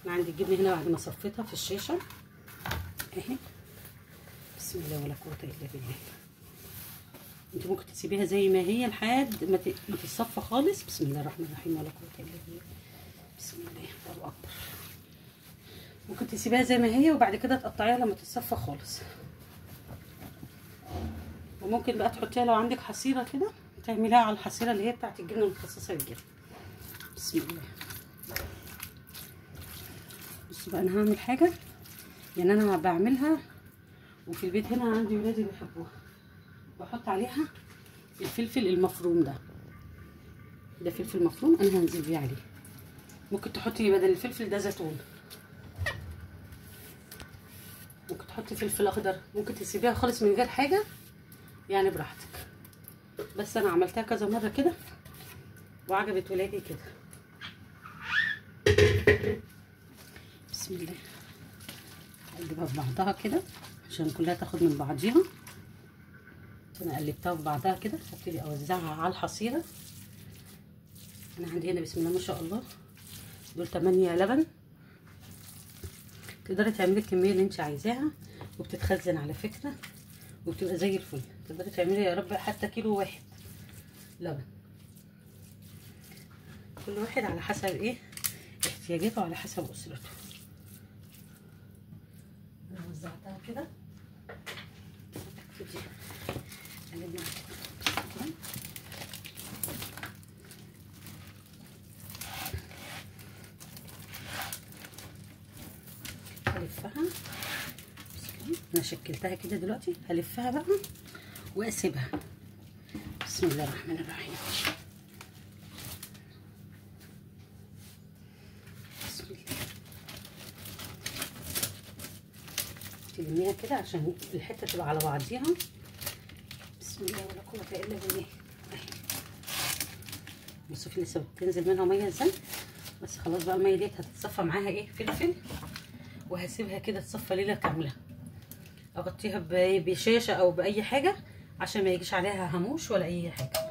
انا عندي الجبنه هنا بعد ما صفيتها في الشاشه اهي. بسم الله ولا قوه الا بالله. انت ممكن تسيبيها زي ما هي لحد ما تتصفى خالص. بسم الله الرحمن الرحيم ولا قوه الا بالله. بسم الله الله اكبر. ممكن تسيبيها زي ما هي وبعد كده تقطعيها لما تتصفى خالص. وممكن بقى تحطيها لو عندك حصيره كده تعمليها على الحصيره اللي هي بتاعت الجبنه المخصصه للجبنه. بسم الله. بصوا بقى انا هعمل حاجه يعني انا بعملها وفي البيت هنا عندي ولادي بيحبوها. بحط عليها الفلفل المفروم ده فلفل مفروم انا هنزل بيه عليه. ممكن تحطي بدل الفلفل ده زيتون، ممكن تحطي فلفل اخضر، ممكن تسيبيها خالص من غير حاجه يعني براحتك. بس انا عملتها كذا مره كده وعجبت ولادي كده. بسم الله. اقلبها في بعضها كده عشان كلها تاخد من بعضيها. انا قلبتها في بعضها كده هبتدي اوزعها على الحصيره. انا عندي هنا بسم الله ما شاء الله دول 8 لبن. تقدري تعملي الكميه اللي انت عايزاها وبتتخزن على فكره وبتبقى زي الفل. تقدري تعملي يا رب حتى كيلو واحد لبن. كل واحد على حسب ايه احتياجاته وعلى حسب اسرته. انا وزعتها كده هلفها. انا شكلتها كده دلوقتي هلفها بقى واسيبها. بسم الله الرحمن الرحيم. بسم الله. تلميها كده عشان الحته تبقى على بعضيها. بسم الله ولا قوه الا بالله. بصوا في لسه بتنزل منها ميه ازاي. بس خلاص بقى الميه ديت هتتصفى معاها ايه فلفل وهسيبها كده تصفى ليله كامله. اغطيها بشاشه او باي حاجه عشان ما يجيش عليها هاموش ولا اي حاجه.